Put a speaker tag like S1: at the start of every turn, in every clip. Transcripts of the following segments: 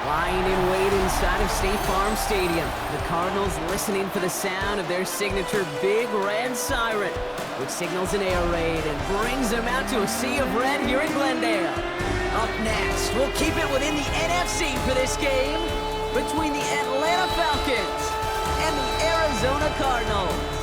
S1: Lying in wait inside of State Farm Stadium, the Cardinals listening for the sound of their signature Big Red Siren, which signals an air raid and brings them out to a sea of red here in Glendale. Up next, we'll keep it within the NFC for this game between the Atlanta Falcons and the Arizona Cardinals.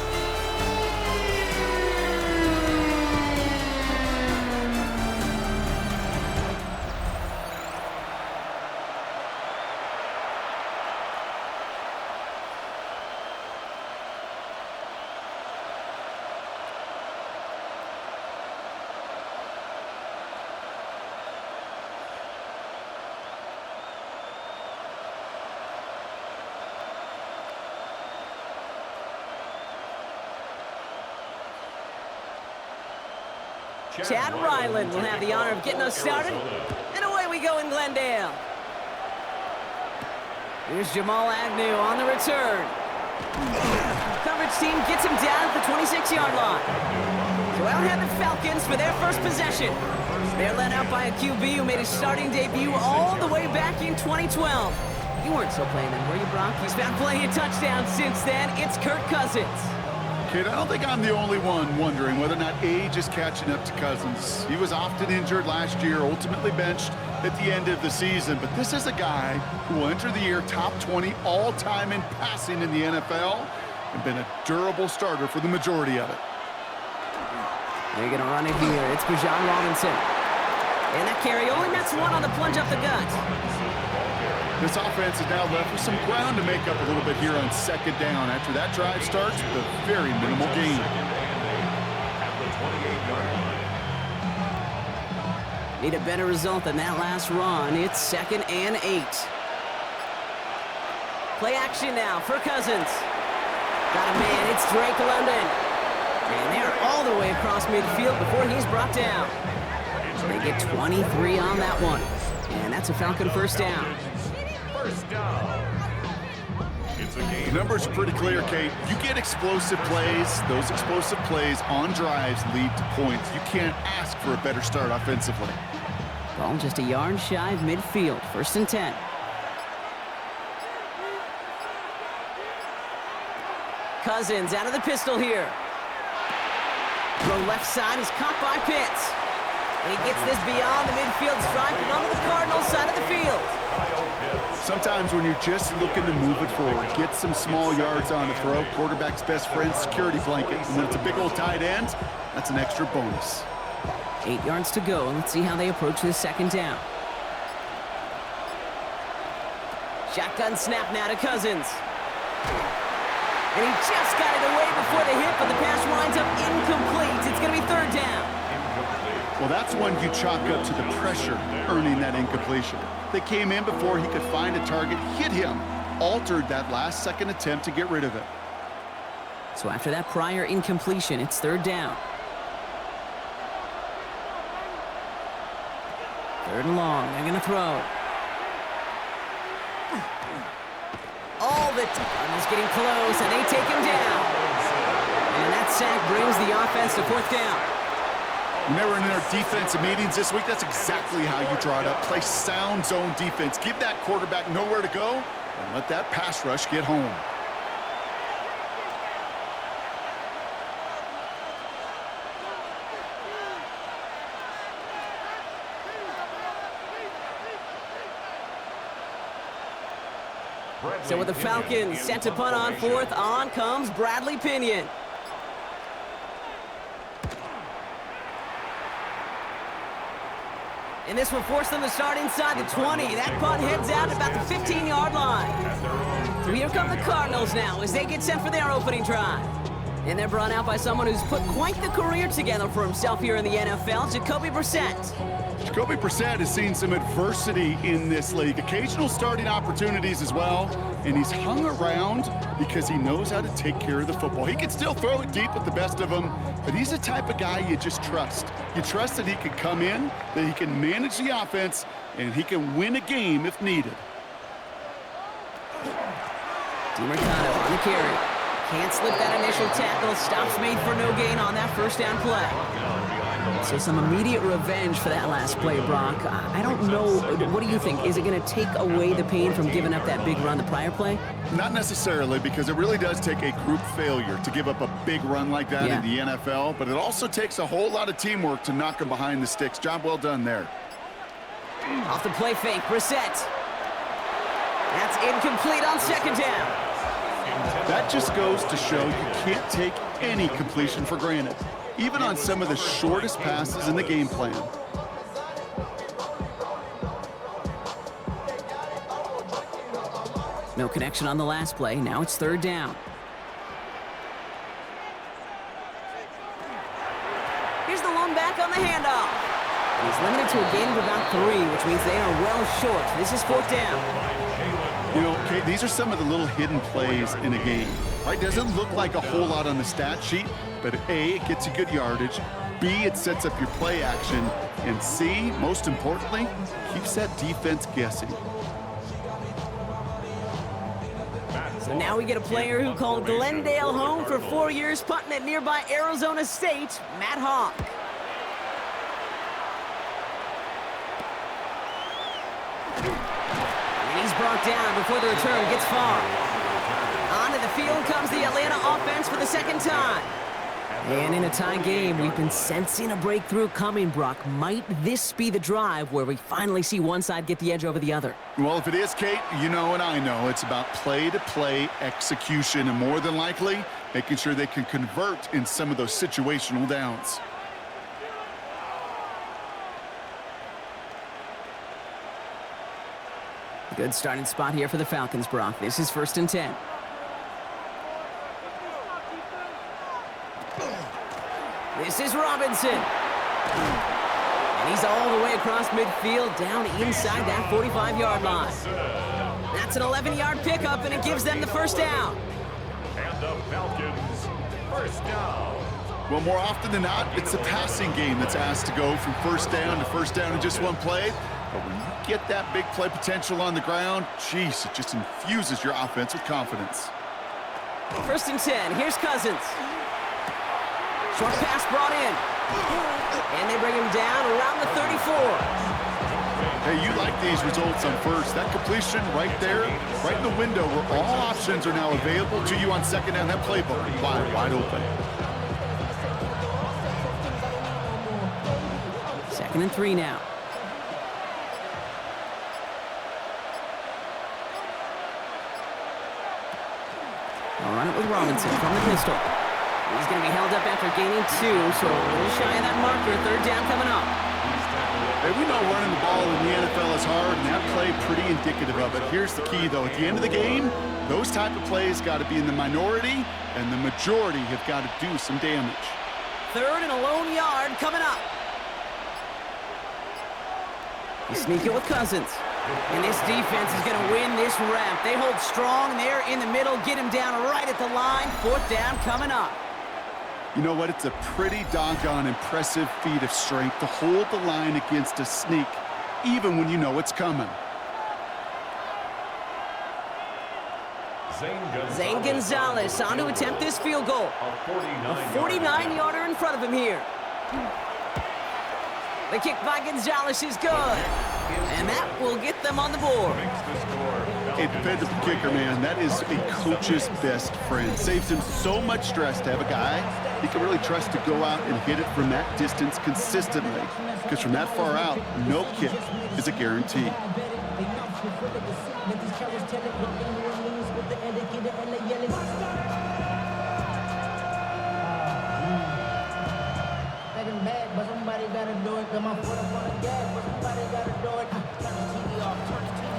S1: Chad Ryland will have the honor of getting us started, and away we go in Glendale. Here's Jamal Agnew on the return. Coverage team gets him down at the 26-yard line. So out have the Falcons for their first possession. They're led out by a QB who made his starting debut all the way back in 2012. You weren't so playing then, were you, Brock? He's found plenty of touchdowns since then. It's Kirk Cousins.
S2: Kid, I don't think I'm the only one wondering whether or not age is catching up to Cousins. He was often injured last year, ultimately benched at the end of the season. But this is a guy who will enter the year top 20 all-time in passing in the NFL and been a durable starter for the majority of it.
S1: They're going to run it here. It's Bijan Robinson. And that carry only nets one on the plunge up the gut.
S2: This offense is now left with some ground to make up a little bit here on second down after that drive starts with a very minimal gain.
S1: Need a better result than that last run. It's 2nd and 8. Play action now for Cousins. Got a man, it's Drake London. And they're all the way across midfield before he's brought down. They get 23 on that one. And that's a Falcon first down.
S2: The numbers are pretty clear, Kate. You get explosive plays. Those explosive plays on drives lead to points. You can't ask for a better start offensively.
S1: Ball just a yard shy of midfield. 1st and 10. Cousins out of the pistol here. Throw left side is caught by Pitts. And he gets this beyond the midfield stripe and onto the Cardinals side of the field.
S2: Sometimes when you're just looking to move it forward, get some small yards on the throw, quarterback's best friend, security blanket. And when it's a big old tight end, that's an extra bonus.
S1: 8 yards to go. Let's see how they approach this 2nd down. Shotgun snap now to Cousins. And he just got it away before the hit, but the pass winds up incomplete. It's going to be 3rd down.
S2: Well, that's one you chalk up to the pressure earning that incompletion. They came in before he could find a target, hit him, altered that last second attempt to get rid of it.
S1: So after that prior incompletion, it's 3rd down. 3rd and long. They're going to throw. All the Cardinals getting close, and they take him down. And that sack brings the offense to 4th down.
S2: Remember in our defensive meetings this week, that's exactly how you draw it up. Play sound zone defense. Give that quarterback nowhere to go and let that pass rush get home.
S1: So with the Falcons set to punt on 4th, on comes Bradley Pinion. And this will force them to start inside the 20. That punt heads out at about the 15-yard line. So here come the Cardinals now as they get set for their opening drive. And they're brought out by someone who's put quite the career together for himself here in the NFL, Jacoby Brissett.
S2: Jacoby Brissett has seen some adversity in this league, occasional starting opportunities as well, and he's hung around because he knows how to take care of the football. He can still throw it deep with the best of them, but he's the type of guy you just trust. You trust that he can come in, that he can manage the offense, and he can win a game if needed.
S1: DiMercado on the carry. Can't slip that initial tackle. Stops made for no gain on that 1st down play. So some immediate revenge for that last play, Brock. I don't know. What do you think? Is it going to take away the pain from giving up that big run the prior play?
S2: Not necessarily, because it really does take a group failure to give up a big run like that in the NFL, but it also takes a whole lot of teamwork to knock them behind the sticks. Job well done there.
S1: Off the play fake, Brissett. That's incomplete on second down.
S2: That just goes to show you can't take any completion for granted, even on some of the shortest passes in the game plan.
S1: No connection on the last play. Now it's third down. Here's the lone back on the handoff. He's limited to a gain of about 3, which means they are well short. This is fourth down.
S2: You know, Kate, these are some of the little hidden plays in a game. Right? Doesn't look like a whole lot on the stat sheet, but A, it gets you good yardage. B, it sets up your play action. And C, most importantly, keeps that defense guessing.
S1: So now we get a player who called Glendale home for 4 years, punting at nearby Arizona State, Matt Hawk. And he's brought down before the return gets far. Onto the field comes the Atlanta offense for the second time. And in a tie game, we've been sensing a breakthrough coming, Brock. Might this be the drive where we finally see one side get the edge over the other?
S2: Well, if it is, Kate, you know and I know it's about play-to-play execution, and more than likely, making sure they can convert in some of those situational downs.
S1: Good starting spot here for the Falcons, Brock. This is 1st and 10. This is Robinson. And he's all the way across midfield, down inside that 45-yard line. That's an 11-yard pickup, and it gives them the first down.
S3: And the Falcons, first down.
S2: Well, more often than not, it's the passing game that's asked to go from first down in just one play. But when you get that big play potential on the ground, geez, it just infuses your offense with confidence.
S1: 1st and 10. Here's Cousins. Short pass brought in. And they bring him down around the 34.
S2: Hey, you like these results on first. That completion right there, right in the window where all options are now available to you on second down. That playbook wide open.
S1: 2nd and 3 now. I'll run it with Robinson from the pistol. He's going to be held up after gaining 2, so a little shy of that marker. Third down coming up.
S2: Hey, we know running the ball in the NFL is hard, and that play pretty indicative of it. Here's the key, though. At the end of the game, those type of plays got to be in the minority, and the majority have got to do some damage.
S1: 3rd and a lone yard coming up. You sneak it with Cousins. And this defense is going to win this rep. They hold strong there in the middle, get him down right at the line. 4th down coming up.
S2: You know what? It's a pretty doggone impressive feat of strength to hold the line against a sneak, even when you know it's coming.
S1: Zane Gonzalez on to attempt this field goal. A 49-yarder in front of him here. The kick by Gonzalez is good. And that will get them on the board.
S2: A dependable kicker, man. That is a coach's best friend. Saves him so much stress to have a guy he can really trust to go out and hit it from that distance consistently. Because from that far out, no kick is a guarantee.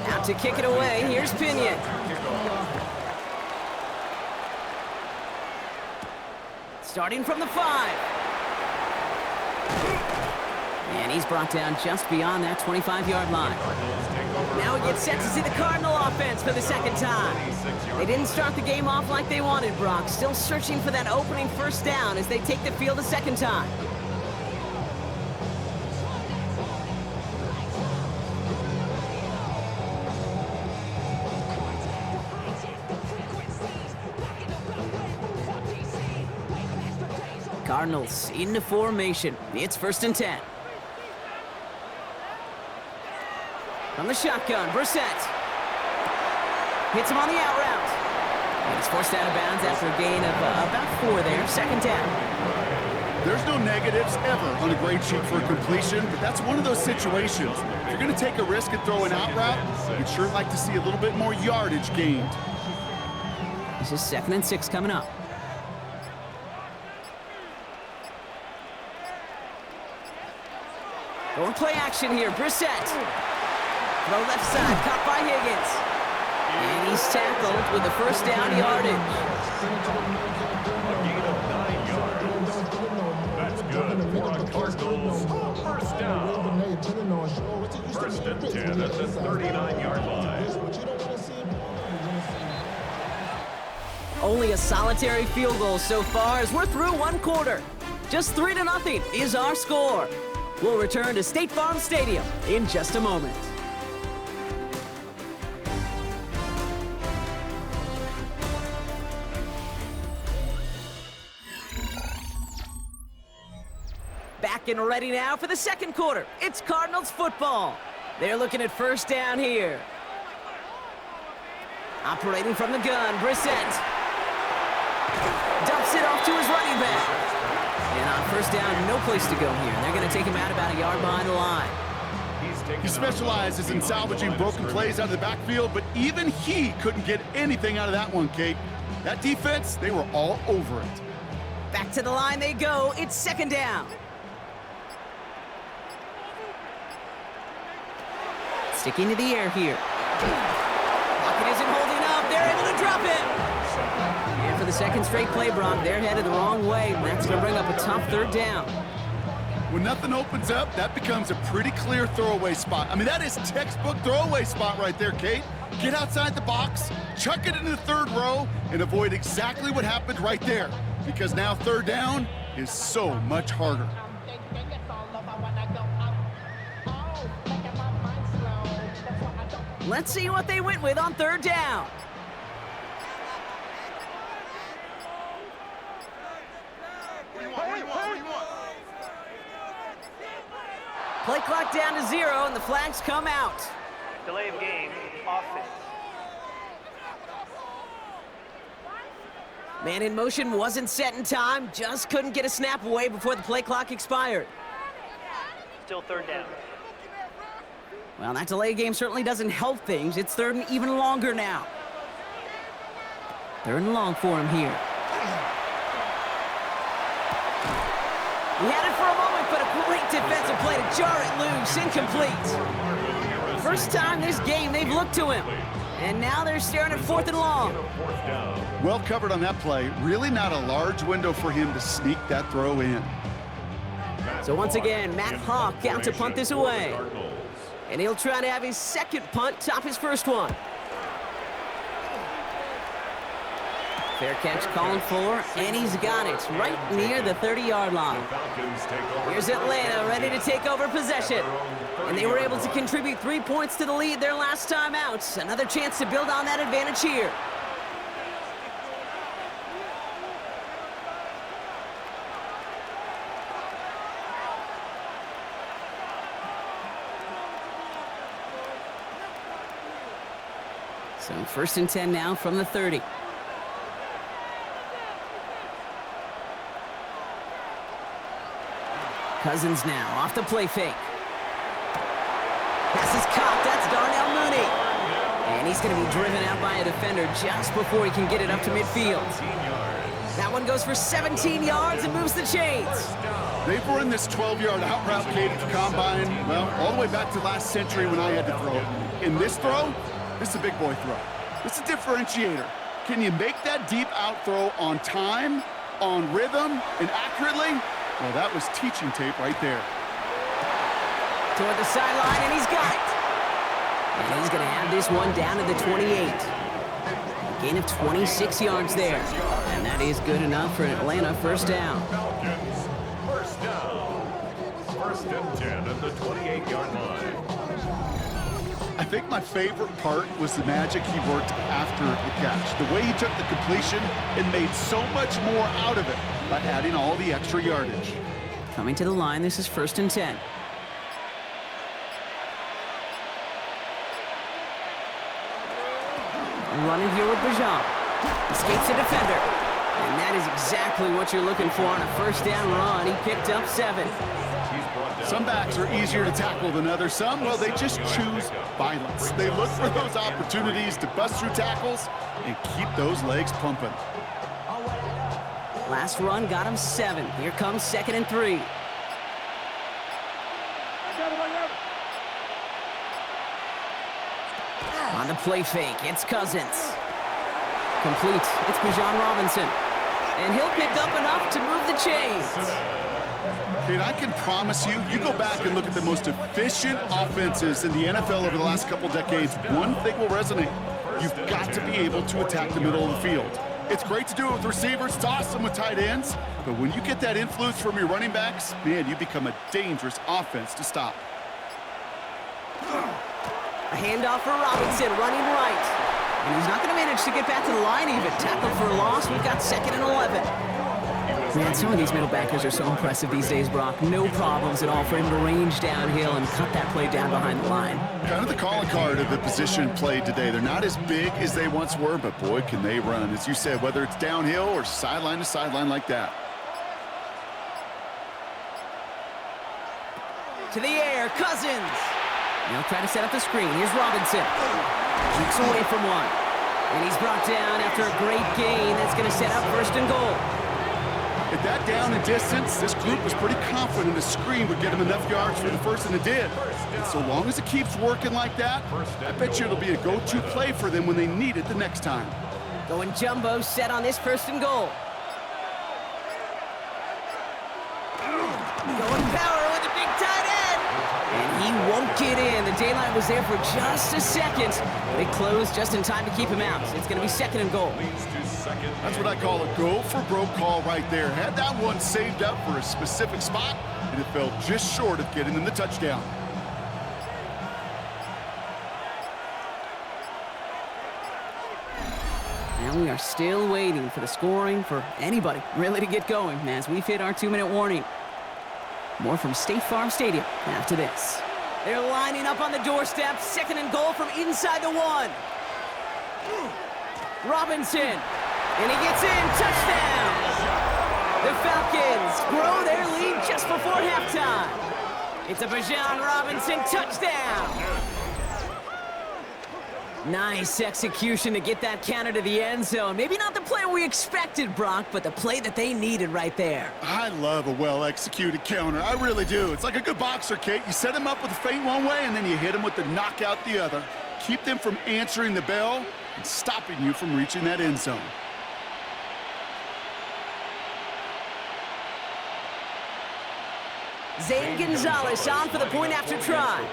S1: Out to kick it away, here's Pinion. Starting from the 5. And he's brought down just beyond that 25-yard line. Now we get set to see the Cardinal offense for the second time. They didn't start the game off like they wanted, Brock. Still searching for that opening first down as they take the field a second time. Cardinals into formation. It's 1st and 10. From the shotgun, Brissett. Hits him on the out route. And he's forced out of bounds after a gain of about 4 there. 2nd down.
S2: There's no negatives ever on a grade sheet for a completion, but that's one of those situations. If you're going to take a risk and throw an out route, you'd sure like to see a little bit more yardage gained.
S1: This is 2nd and 6 coming up. Going play action here, Brissett. Throw left side, caught by Higgins. And he's tackled with the 1st down yardage.
S3: A gain of 9 yards. That's good for a Cardinals 1st down. 1st and 10 at the 39-yard line.
S1: Only a solitary field goal so far as we're through 1 quarter. Just 3-0 is our score. We'll return to State Farm Stadium in just a moment. Back and ready now for the 2nd quarter. It's Cardinals football. They're looking at 1st down here. Operating from the gun, Brissett. Dumps it off to his running back. And on 1st down, no place to go here. They're going to take him out about a yard behind the line.
S2: He specializes in salvaging broken plays out of the backfield, but even he couldn't get anything out of that one, Kate. That defense, they were all over it.
S1: Back to the line they go. It's 2nd down. Sticking to the air here. Pocket isn't holding up. They're able to drop it. And for the 2nd straight play, Brock, they're headed the wrong way. And that's going to bring up a tough 3rd down.
S2: When nothing opens up, that becomes a pretty clear throwaway spot. I mean, that is textbook throwaway spot right there, Kate. Get outside the box, chuck it into the 3rd row, and avoid exactly what happened right there. Because now 3rd down is so much harder.
S1: Let's see what they went with on 3rd down. Play clock down to 0, and the flags come out.
S4: Delay of game, offense.
S1: Man in motion wasn't set in time, just couldn't get a snap away before the play clock expired.
S4: Still 3rd down.
S1: Well, that delay game certainly doesn't help things. It's 3rd and even longer now. 3rd and long for him here. He had it for a moment, but a great defensive play to jar it loose, incomplete. First time this game they've looked to him. And now they're staring at 4th and long.
S2: Well covered on that play. Really not a large window for him to sneak that throw in.
S1: So once again, Matt Hawk out to punt this away. And he'll try to have his 2nd punt top his 1st one. Fair catch calling for, and he's got it right near the 30-yard line. Here's Atlanta ready to take over possession. And they were able to contribute 3 points to the lead their last time out. Another chance to build on that advantage here. So 1st and 10 now from the 30. Cousins now off the play fake. Pass is caught. That's Darnell Mooney. And he's going to be driven out by a defender just before he can get it up to midfield. That one goes for 17 yards and moves the chains.
S2: They've run this 12-yard out route, Kate, at the combine, well, all the way back to last century when I had to throw it. In this throw, this is a big boy throw. It's a differentiator. Can you make that deep out throw on time, on rhythm, and accurately? Well, that was teaching tape right there.
S1: Toward the sideline, and he's got it. And he's going to have this one down to the 28. A gain of 26 yards there. And that is good enough for Atlanta. 1st down.
S3: Falcons, 1st down. 1st and 10 at the 28-yard line.
S2: I think my favorite part was the magic he worked after the catch. The way he took the completion and made so much more out of it. by adding all the extra yardage.
S1: Coming to the line, this is 1st and 10. Running here with Bajan. Escapes the defender. And that is exactly what you're looking for on a 1st down run. He picked up 7.
S2: Some backs are easier to tackle than others. Some, well, they just choose violence. They look for those opportunities to bust through tackles and keep those legs pumping.
S1: Last run got him 7. Here comes 2nd and 3. On the play fake, it's Cousins. Complete, it's Bijan Robinson. And he'll pick up enough to move the chains.
S2: And I can promise you, you go back and look at the most efficient offenses in the NFL over the last couple decades, one thing will resonate. You've got to be able to attack the middle of the field. It's great to do it with receivers, it's awesome with tight ends, but when you get that influence from your running backs, man, you become a dangerous offense to stop.
S1: A handoff for Robinson, running right. And he's not going to manage to get back to the line even. Tackled for a loss, we've got 2nd and 11. Man, some of these middle backers are so impressive these days, Brock. No problems at all for him to range downhill and cut that play down behind the line.
S2: Kind of the calling card of the position played today. They're not as big as they once were, but boy, can they run. As you said, whether it's downhill or sideline to sideline like that.
S1: To the air, Cousins. They'll try to set up the screen. Here's Robinson. Keeps away from one. And he's brought down after a great gain. That's going to set up 1st and goal.
S2: At that down and distance, this group was pretty confident the screen would get him enough yards for the first, and it did. And so long as it keeps working like that, I bet you it'll be a go-to play for them when they need it the next time.
S1: Going jumbo set on this 1st and goal. Going power with the big tight end. And he won't get in. The daylight was there for just a second, but it closed just in time to keep him out. It's going to be 2nd and goal.
S2: That's what I call a go-for-broke call right there. Had that one saved up for a specific spot, and it fell just short of getting them the touchdown.
S1: And we are still waiting for the scoring for anybody really to get going as we've hit our 2-minute warning. More from State Farm Stadium after this. They're lining up on the doorstep. 2nd and goal from inside the 1. Robinson. And he gets in. Touchdown. The Falcons grow their lead just before halftime. It's a Bijan Robinson touchdown. Nice execution to get that counter to the end zone. Maybe not the play we expected, Brock, but the play that they needed right there.
S2: I love a well-executed counter. I really do. It's like a good boxer, Kate. You set him up with a feint one way, and then you hit him with the knockout the other. Keep them from answering the bell and stopping you from reaching that end zone.
S1: Zane Gonzalez on for the point after try.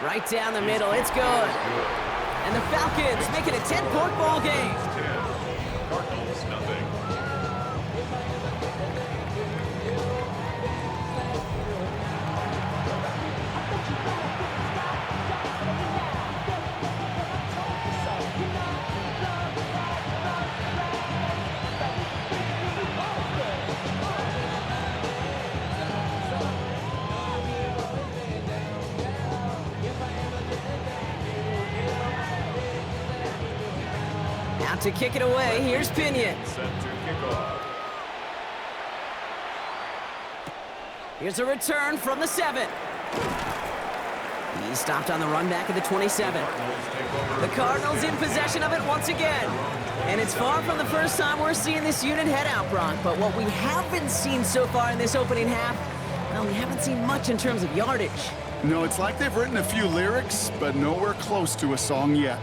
S1: Right down the middle, it's good. And the Falcons make it a 10-point ball game.
S3: Cardinals, nothing.
S1: Out to kick it away, here's Pinion.
S3: Set to kick off.
S1: Here's a return from the 7. He's stopped on the run back of the 27. The Cardinals in possession of it once again. And it's far from the first time we're seeing this unit head out, Brock. But what we haven't seen so far in this opening half, well, we haven't seen much in terms of yardage.
S2: No, it's like they've written a few lyrics, but nowhere close to a song yet.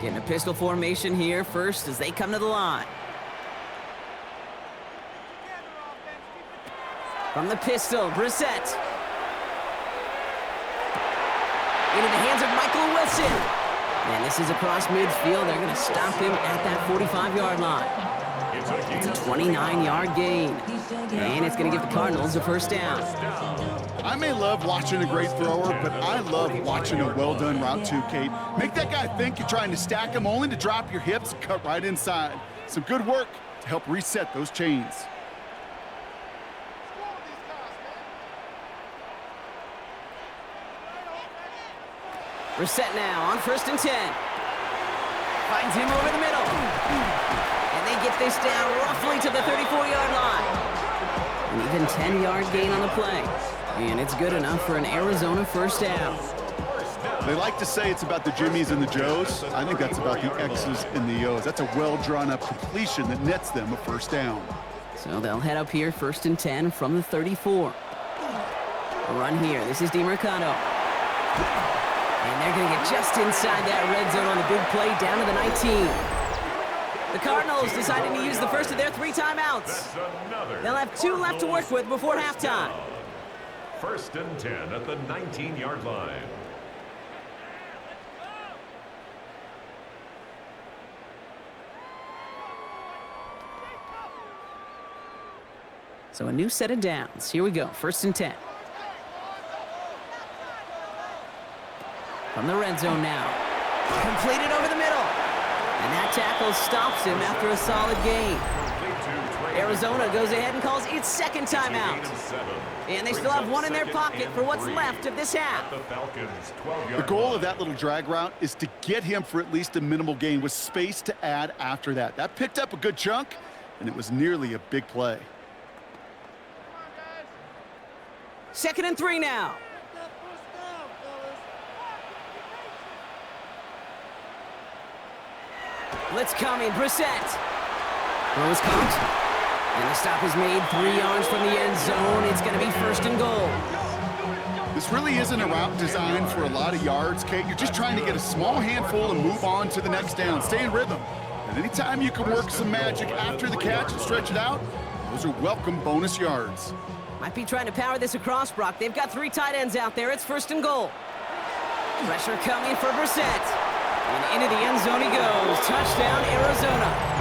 S1: Getting a pistol formation here first as they come to the line. From the pistol, Brissett. Into the hands of Michael Wilson. And this is across midfield. They're going to stop him at that 45-yard line. It's a 29-yard gain. And it's going to give the Cardinals a first down.
S2: I may love watching a great thrower, but I love watching a well-done route too, Kate. Make that guy think you're trying to stack him only to drop your hips and cut right inside. Some good work to help reset those chains.
S1: We're set now on 1st and 10. Finds him over the middle. And they get this down roughly to the 34-yard line. An even 10-yard gain on the play. And it's good enough for an Arizona first down.
S2: They like to say it's about the Jimmies and the Joes. I think that's about the X's and the O's. That's a well-drawn-up completion that nets them a first down.
S1: So they'll head up here 1st and 10 from the 34. A run here. This is DeMercado. And they're going to get just inside that red zone on the big play down to the 19. The Cardinals deciding to use the first of their 3 timeouts. They'll have 2 left to work with before halftime.
S3: 1st and 10 at the 19-yard line.
S1: So a new set of downs. Here we go. 1st and 10. From the red zone now. Completed over the middle. And that tackle stops him after a solid gain. Arizona goes ahead and calls its 2nd timeout. And they still have 1 in their pocket for what's left of this half.
S2: The goal of that little drag route is to get him for at least a minimal gain with space to add after that. That picked up a good chunk, and it was nearly a big play.
S1: 2nd and 3 now. Blitz coming, Brissett. Throws caught. And the stop is made 3 yards from the end zone. It's going to be 1st and goal.
S2: This really isn't a route designed for a lot of yards, Kate. You're just trying to get a small handful and move on to the next down. Stay in rhythm. And anytime you can work some magic after the catch and stretch it out, those are welcome bonus yards.
S1: Might be trying to power this across, Brock. They've got 3 tight ends out there. It's 1st and goal. Pressure coming for Brissett. And into the end zone he goes. Touchdown, Arizona.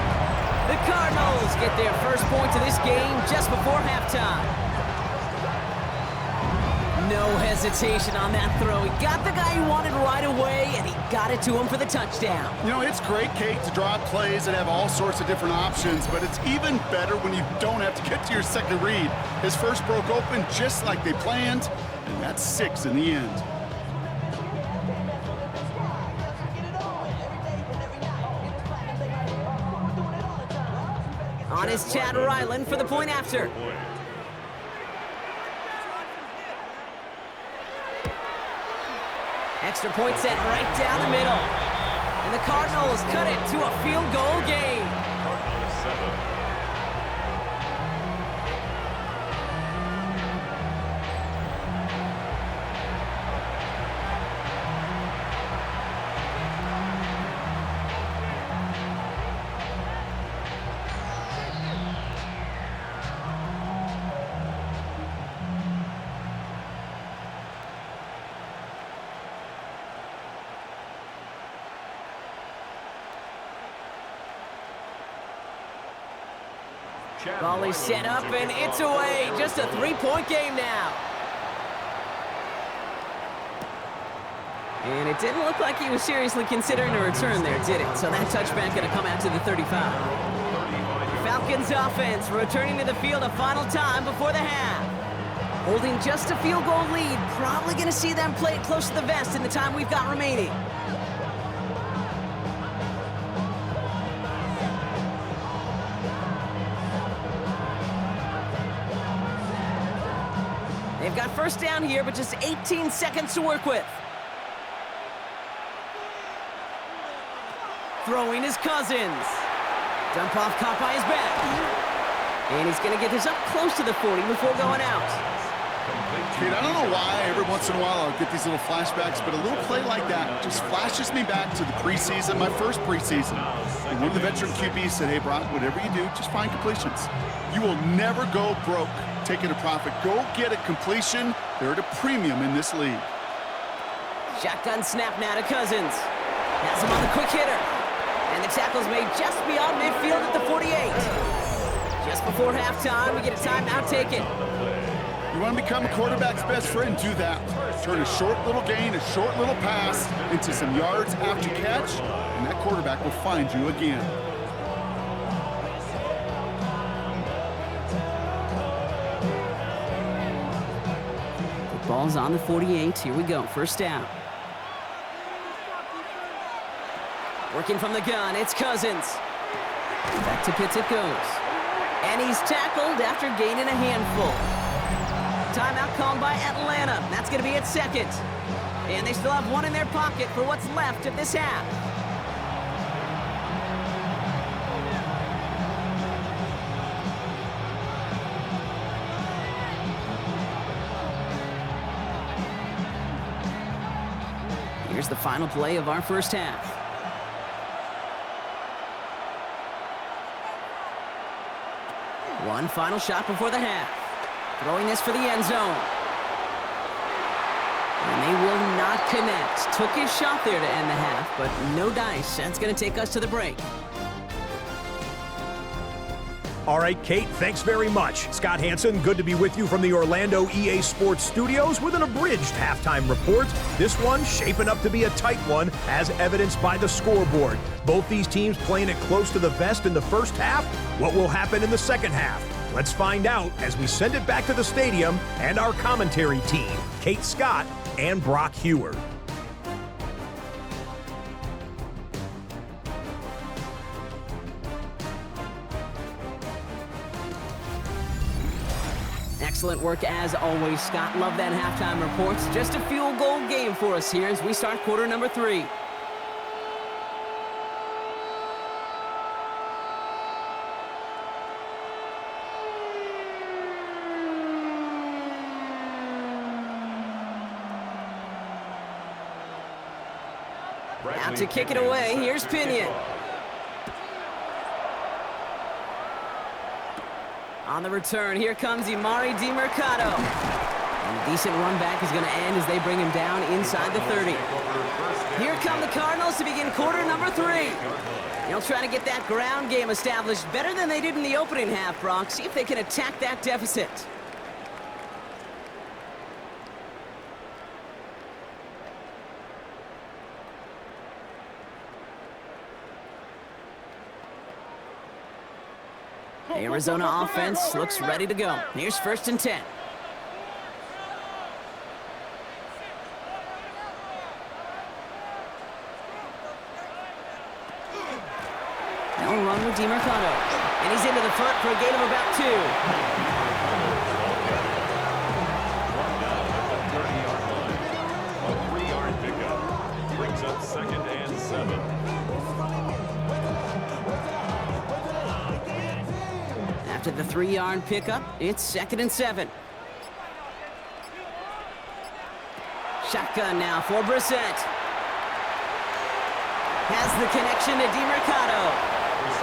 S1: The Cardinals get their first points of this game just before halftime. No hesitation on that throw. He got the guy he wanted right away, and he got it to him for the touchdown.
S2: You know, it's great, Kate, to draw up plays and have all sorts of different options, but it's even better when you don't have to get to your second read. His first broke open just like they planned, and that's 6 in the end.
S1: On is Chad Ryland for the point after. Extra point set right down the middle. And the Cardinals cut it to a field goal game.
S3: Cardinals 7.
S1: Ball is set up, and it's away. Just a 3-point game now. And it didn't look like he was seriously considering a return there, did it? So that touchback going to come out to the 35. Falcons offense returning to the field a final time before the half. Holding just a field goal lead. Probably going to see them play it close to the vest in the time we've got remaining. They've got first down here, but just 18 seconds to work with. Throwing his Cousins. Dump off caught by his back. And he's going to get this up close to the 40 before going out.
S2: Kate, I don't know why every once in a while I'll get these little flashbacks, but a little play like that just flashes me back to the preseason, my first preseason. And one of the veteran QBs said, hey, Brock, whatever you do, just find completions. You will never go broke taking a profit. Go get a completion. They're at a premium in this league.
S1: Shotgun snap now to Cousins. Has him on the quick hitter. And the tackle's made just beyond midfield at the 48. Just before halftime, we get a timeout taken.
S2: You want to become a quarterback's best friend, do that. Turn a short little gain, a short little pass into some yards after catch, and that quarterback will find you again.
S1: The ball's on the 48. Here we go. First down. Working from the gun, it's Cousins. Back to Pitts it goes. And he's tackled after gaining a handful. Timeout called by Atlanta. That's going to be its second. And they still have one in their pocket for what's left of this half. Here's the final play of our first half. One final shot before the half. Throwing this for the end zone. And they will not connect. Took his shot there to end the half, but no dice. That's going to take us to the break.
S5: All right, Kate, thanks very much. Scott Hansen, good to be with you from the Orlando EA Sports Studios with an abridged halftime report. This one shaping up to be a tight one, as evidenced by the scoreboard. Both these teams playing it close to the vest in the first half. What will happen in the second half? Let's find out as we send it back to the stadium and our commentary team, Kate Scott and Brock Heward.
S1: Excellent work as always, Scott. Love that halftime reports. Just a field goal game for us here as we start quarter number 3. Now to kick it away, here's Pinion. On the return, here comes Emari DeMercado. And a decent run back is going to end as they bring him down inside the 30. Here come the Cardinals to begin quarter number 3. They'll try to get that ground game established better than they did in the opening half, Brock. See if they can attack that deficit. The Arizona offense looks ready to go. Here's 1st and 10. They'll run with DeMercado. And he's into the front for a gain of about 2.
S3: A 3-yard pickup brings up 2nd and 7.
S1: After the 3-yard pickup, it's 2nd and 7. Shotgun now for Brissett. Has the connection to DeMercado.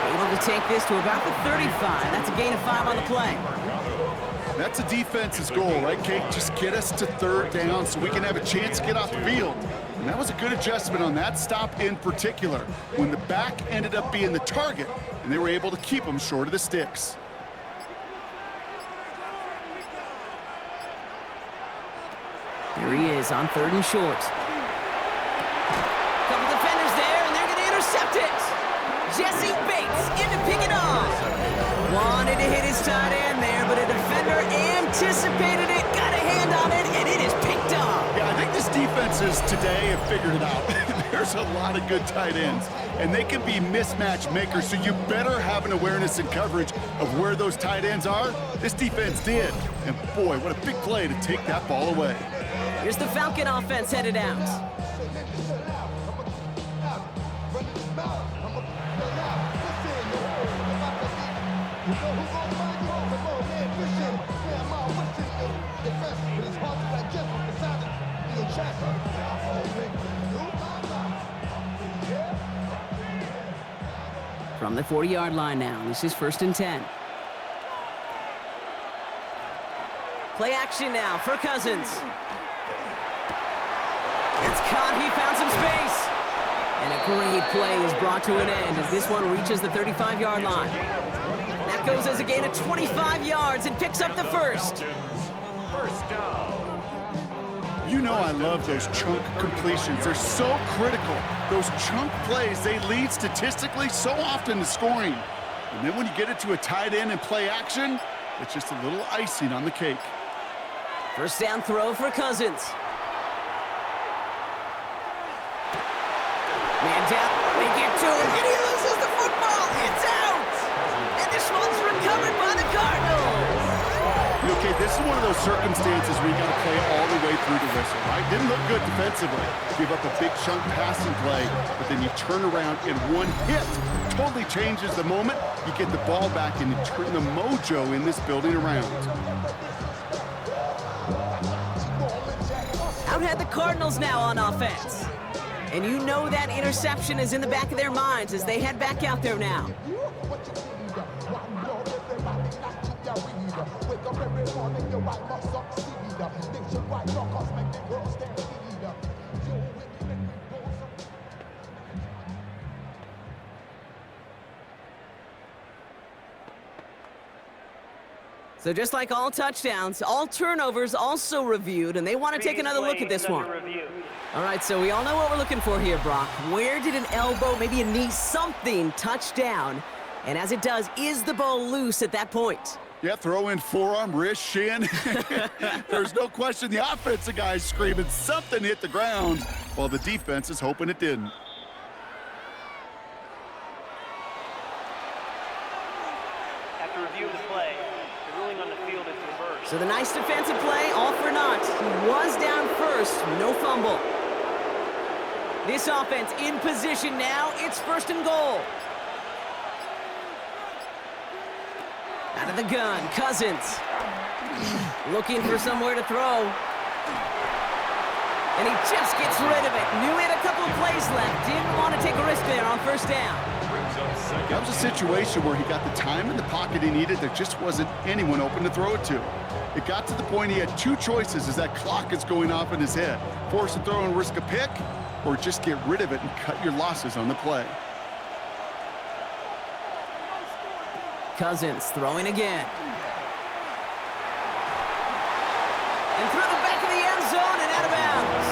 S1: Able to take this to about the 35. That's a gain of 5 on the play.
S2: That's a defense's goal, right, Kate? Just get us to 3rd down so we can have a chance to get off the field. And that was a good adjustment on that stop in particular, when the back ended up being the target, and they were able to keep them short of the sticks.
S1: Here he is on 3rd and short. Couple defenders there, and they're going to intercept it. Jesse Bates in to pick it off. Wanted to hit his tight end there, but a defender anticipated it, got a hand on it, and it is picked off.
S2: Yeah, I think this defenses today have figured it out. There's a lot of good tight ends, and they can be mismatch makers, so you better have an awareness and coverage of where those tight ends are. This defense did, and boy, what a big play to take that ball away.
S1: Here's the Falcon offense headed out. From the 40-yard line now, this is 1st and 10. Play action now for Cousins. It's caught, he found some space. And a great play is brought to an end as this one reaches the 35-yard line. That goes as a gain of 25 yards and picks up the first.
S3: First down.
S2: You know I love those chunk completions. They're so critical. Those chunk plays, they lead statistically so often to scoring. And then when you get it to a tight end and play action, it's just a little icing on the cake.
S1: First down throw for Cousins. Man down, they get to him, and he loses the football. It's out! And this one's recovered by the Cardinals.
S2: Okay, this is one of those circumstances where you got to play all the way through the whistle, right? Didn't look good defensively. Give up a big chunk passing play, but then you turn around and one hit totally changes the moment. You get the ball back and you turn the mojo in this building around.
S1: Out had the Cardinals now on offense. And you know that interception is in the back of their minds as they head back out there now. So just like all touchdowns, all turnovers also reviewed, and they want to take another look at this one. All right, so we all know what we're looking for here, Brock. Where did an elbow, maybe a knee, something touch down? And as it does, is the ball loose at that point?
S2: Yeah, throw in forearm, wrist, shin. There's no question the offensive guy's screaming something hit the ground while the defense is hoping it didn't.
S4: After review of the play, the ruling on the field is reversed.
S1: So the nice defensive play, all for naught. He was down first, no fumble. This offense in position now. It's first and goal. Out of the gun, Cousins. Looking for somewhere to throw. And he just gets rid of it. Knew he had a couple of plays left. Didn't want to take a risk there on first down.
S2: That was a situation where he got the time in the pocket he needed. There just wasn't anyone open to throw it to. It got to the point he had two choices as that clock is going off in his head. Force a throw and risk a pick, or just get rid of it and cut your losses on the play.
S1: Cousins throwing again. And through the back of the end zone and out of bounds.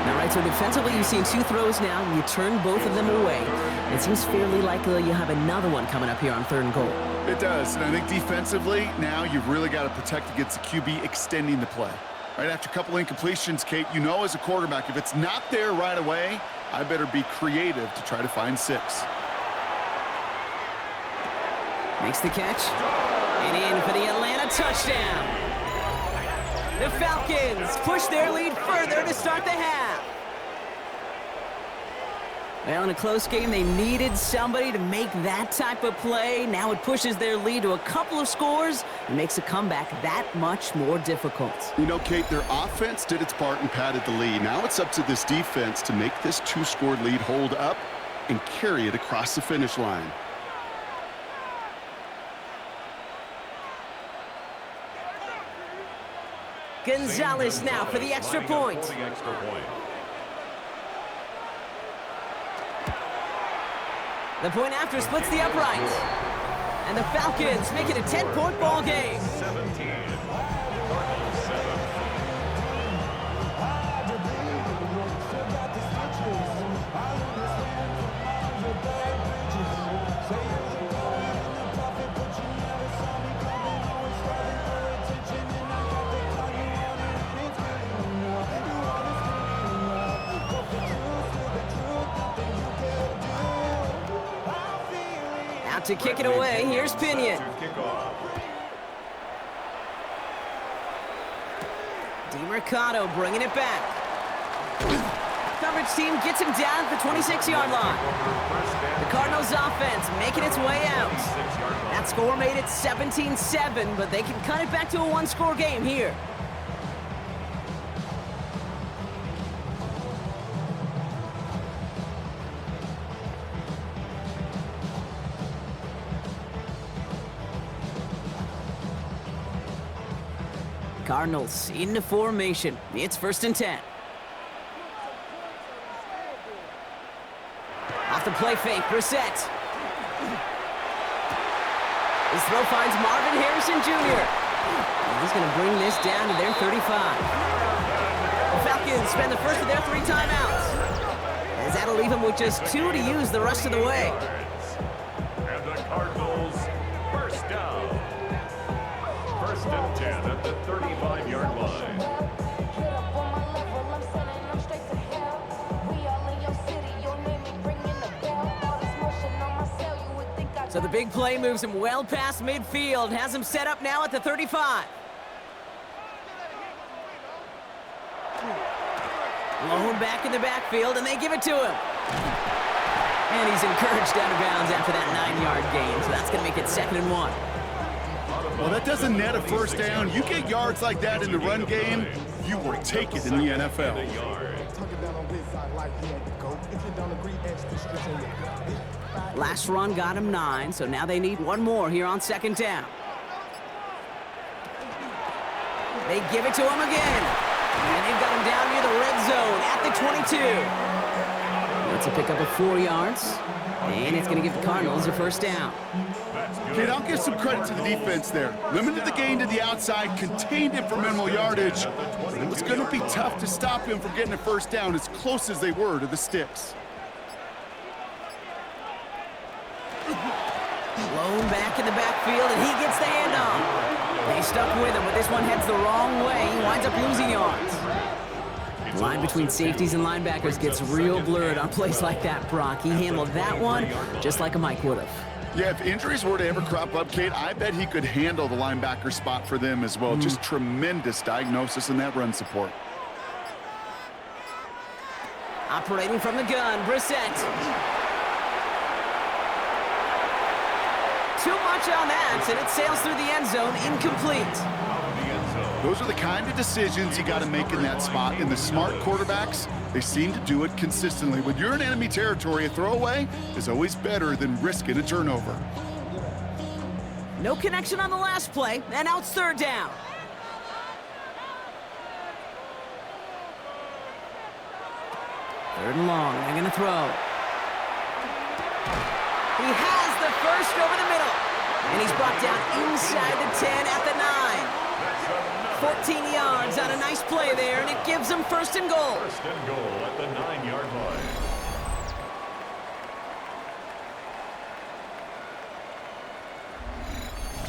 S1: All right, so defensively you've seen two throws now, and you turn both of them away. It seems fairly likely you have another one coming up here on third and goal.
S2: It does, and I think defensively, now you've really got to protect against the QB extending the play. Right after a couple incompletions, Kate, you know as a quarterback, if it's not there right away, I better be creative to try to find six.
S1: Makes the catch, and in for the Atlanta touchdown. The Falcons push their lead further to start the half. Well, in a close game, they needed somebody to make that type of play. Now it pushes their lead to a couple of scores and makes a comeback that much more difficult.
S2: You know, Kate, their offense did its part and padded the lead. Now it's up to this defense to make this two-score lead hold up and carry it across the finish line.
S1: Gonzalez now for the extra point. The point after splits the upright. And the Falcons make it a 10-point ball game.
S3: 17.
S1: To kick it away, here's Pinion. DeMercado bringing it back. Coverage team gets him down at the 26-yard line. The Cardinals offense making its way out. That score made it 17-7, but they can cut it back to a one-score game here. Cardinals into formation. It's first and 10. Off the play fake, Brissett. His throw finds Marvin Harrison Jr. And he's going to bring this down to their 35. The Falcons spend the first of their 3 timeouts, as that'll leave them with just 2 to use the rest of the way.
S3: And the Cardinals, first down. First and 10 at the 35-yard line.
S1: So the big play moves him well past midfield, has him set up now at the 35. Blown back in the backfield, and they give it to him. And he's encouraged out of bounds after that 9-yard gain, so that's going to make it 2nd and 1.
S2: Well, that doesn't net a first down. You get yards like that in the run game, you will take it in the NFL.
S1: Last run got him 9, so now they need 1 more here on 2nd down. They give it to him again. And they've got him down near the red zone at the 22. That's a pickup of 4 yards. And it's going to give the Cardinals a first down.
S2: Kid, I'll give some credit to the defense there. Limited the gain to the outside, contained him for minimal yardage. But it was going to be tough to stop him from getting a first down as close as they were to the sticks.
S1: Blown back in the backfield, and he gets the handoff. They stuck with him, but this one heads the wrong way. He winds up losing yards. The line between safeties and linebackers gets real blurred on plays like that, Brock. He handled that one just like a Mike would have.
S2: Yeah, if injuries were to ever crop up, Kate, I bet he could handle the linebacker spot for them as well. Just tremendous diagnosis in that run support.
S1: Operating from the gun, Brissett. Too much on that, and it sails through the end zone, incomplete.
S2: Those are the kind of decisions you got to make in that spot. And the smart quarterbacks, they seem to do it consistently. When you're in enemy territory, a throwaway is always better than risking a turnover.
S1: No connection on the last play, and now it's 3rd down. Third and long, they're going to throw. He has the first over the middle, and he's brought down inside the 10 at the 9. 14 yards on a nice play there, and it gives them 1st and goal.
S3: 1st and goal at the 9-yard line.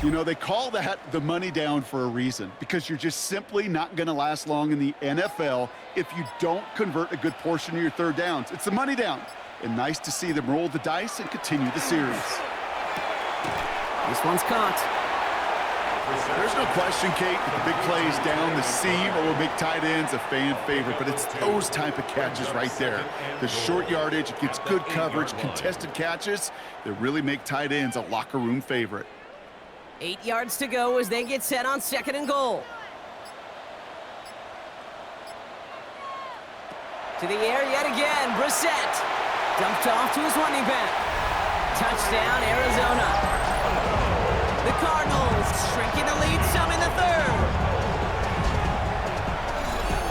S2: You know, they call that the money down for a reason, because you're just simply not going to last long in the NFL if you don't convert a good portion of your 3rd downs. It's the money down. And nice to see them roll the dice and continue the series.
S1: This one's caught.
S2: There's no question, Kate, that the big plays down the seam or big tight ends, a fan favorite, but it's those type of catches right there. The short yardage, it gets good coverage, contested catches that really make tight ends a locker room favorite.
S1: 8 yards to go as they get set on 2nd and goal. To the air yet again, Brissett. Dumped off to his running back. Touchdown, Arizona. The Cardinals shrinking the lead some in the 3rd.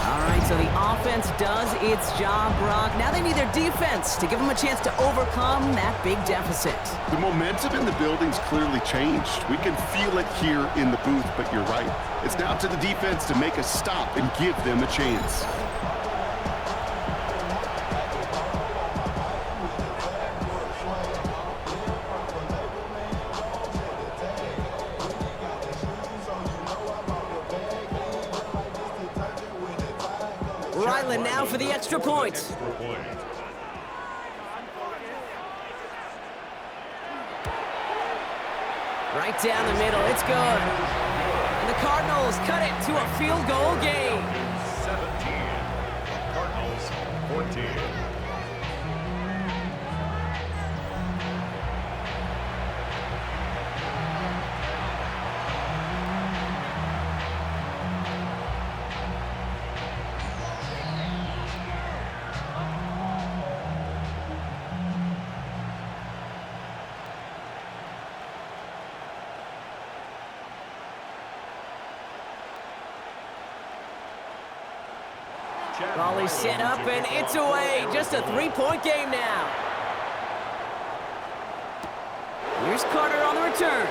S1: All right, so the offense does its job, Brock. Now they need their defense to give them a chance to overcome that big deficit.
S2: The momentum in the building's clearly changed. We can feel it here in the booth, but you're right. It's now to the defense to make a stop and give them a chance.
S1: Ryland now for the extra point. Right down the middle, it's good. And the Cardinals cut it to a field goal game.
S3: 17, Cardinals 14.
S1: Volley set up, and it's away. Just a 3-point game now. Here's Carter on the return.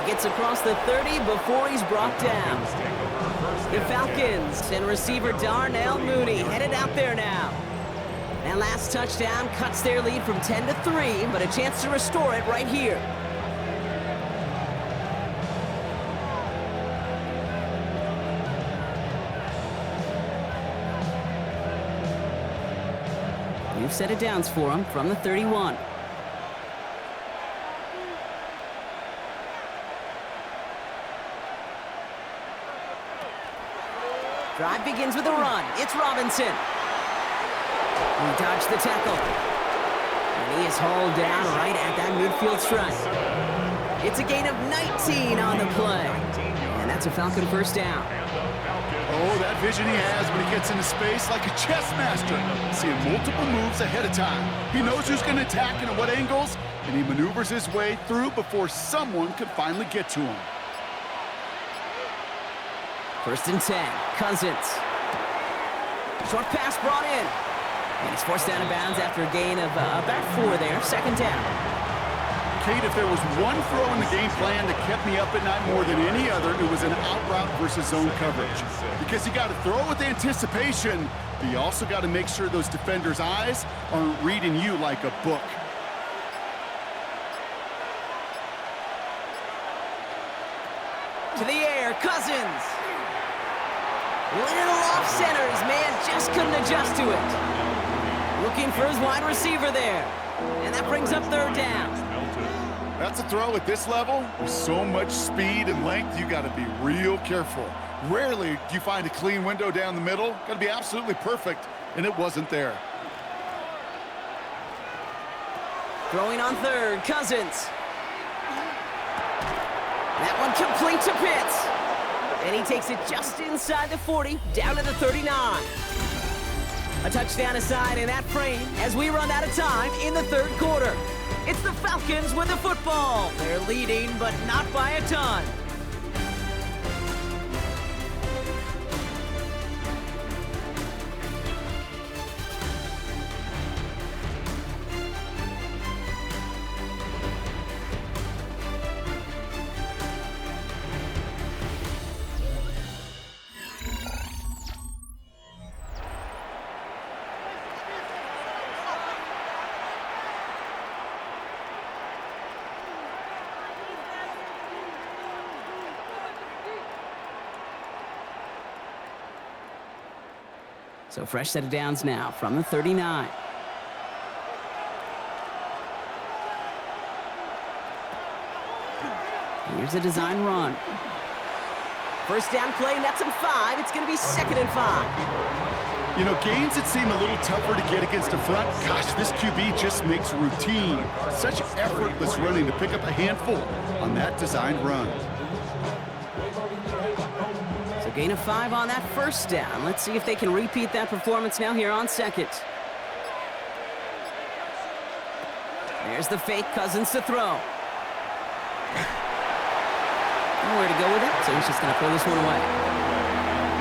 S1: He gets across the 30 before he's brought down. The Falcons and receiver Darnell Mooney headed out there now. That last touchdown cuts their lead from 10 to 3, but a chance to restore it right here. New set of downs for him from the 31. Drive begins with a run. It's Robinson. He dodged the tackle. And he is hauled down right at that midfield stripe. It's a gain of 19 on the play. And that's a Falcon first down.
S2: Oh, that vision he has when he gets into space like a chess master. Seeing multiple moves ahead of time. He knows who's going to attack and at what angles, and he maneuvers his way through before someone can finally get to him.
S1: First and 10, Cousins. Short pass brought in. And he's forced out of bounds after a gain of about 4 there. Second down.
S2: Kate, if there was one throw in the game plan that kept me up at night more than any other, it was an out route versus zone coverage. Because you got to throw with anticipation, but you also got to make sure those defenders' eyes aren't reading you like a book.
S1: To the air, Cousins. Little off center. His man just couldn't adjust to it. Looking for his wide receiver there. And that brings up third down.
S2: That's a throw at this level. With so much speed and length, you got to be real careful. Rarely do you find a clean window down the middle. Got to be absolutely perfect, and it wasn't there.
S1: Throwing on third, Cousins. That one complete to Pitts. And he takes it just inside the 40, down to the 39. A touchdown aside in that frame as we run out of time in the third quarter. It's the Falcons with the football. They're leading, but not by a ton. So fresh set of downs now from the 39. Here's a design run. First down play, nets him 5. It's going to be 2nd and 5.
S2: You know, gains that seem a little tougher to get against the front, gosh, this QB just makes routine. Such effortless running to pick up a handful on that designed run.
S1: So gain of 5 on that first down. Let's see if they can repeat that performance now here on second. There's the fake, Cousins to throw. Nowhere to go with it, so he's just going to throw this one away.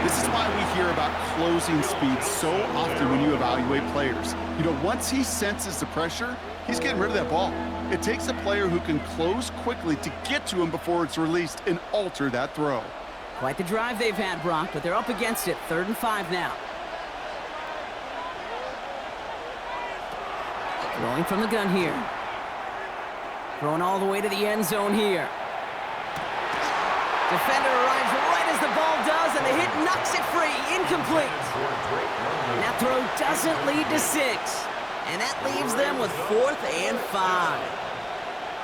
S2: This is why we hear about closing speed so often when you evaluate players. You know, once he senses the pressure, he's getting rid of that ball. It takes a player who can close quickly to get to him before it's released and alter that throw.
S1: Quite the drive they've had, Brock, but they're up against it. 3rd and 5 now. Throwing from the gun here. Throwing all the way to the end zone here. Defender arrives right as the ball does, and the hit knocks it free. Incomplete. And that throw doesn't lead to 6. And that leaves them with 4th and 5.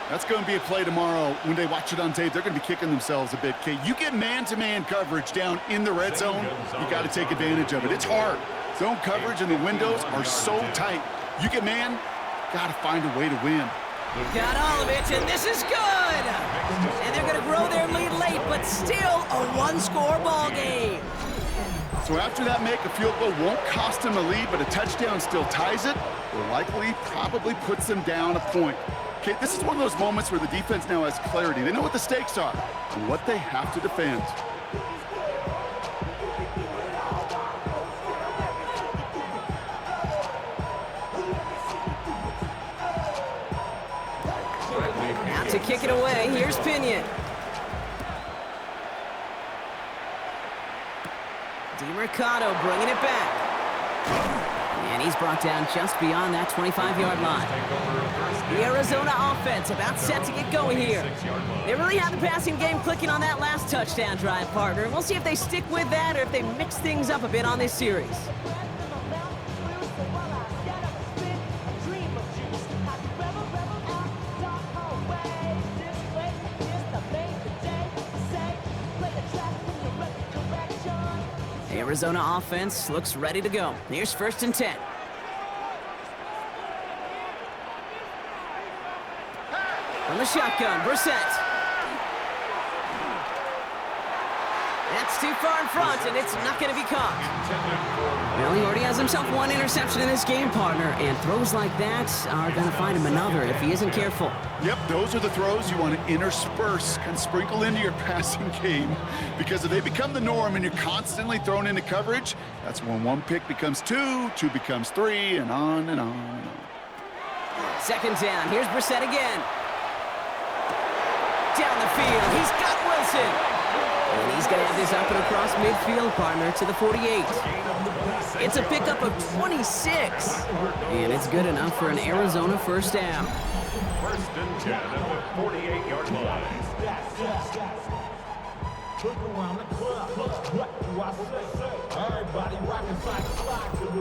S2: That's going to be a play tomorrow. When they watch it on tape, they're going to be kicking themselves a bit, Kate. You get man-to-man coverage down in the red zone, you got to take advantage of it. It's hard. Zone coverage and the windows are so tight. You get man, got to find a way to win.
S1: Got all of it, and this is good! And they're going to grow their lead late, but still a one-score ball game.
S2: So after that make, a field goal won't cost them the lead, but a touchdown still ties it, or likely probably puts them down a point. Okay, this is one of those moments where the defense now has clarity. They know what the stakes are and what they have to defend.
S1: Now to kick it away, here's Pinion. Mercado bringing it back. And he's brought down just beyond that 25-yard line. The Arizona offense about set to get going here. They really have the passing game clicking on that last touchdown drive, partner. We'll see if they stick with that or if they mix things up a bit on this series. Arizona offense looks ready to go. Here's 1st and 10. From the shotgun, Brissett. That's too far in front, and it's not going to be caught. Well, he already has himself one interception in this game, partner, and throws like that are going to find him another if he isn't careful.
S2: Yep, those are the throws you want to intersperse, kind of sprinkle into your passing game, because if they become the norm and you're constantly thrown into coverage, that's when one pick becomes two, two becomes three, and on and on and on.
S1: 2nd down. Here's Brissett again. Down the field. He's got Wilson. And he's going to have this up and across midfield, partner, to the 48. It's a pickup of 26. And it's good enough for an Arizona 1st down.
S3: 1st and 10 at the 48-yard line.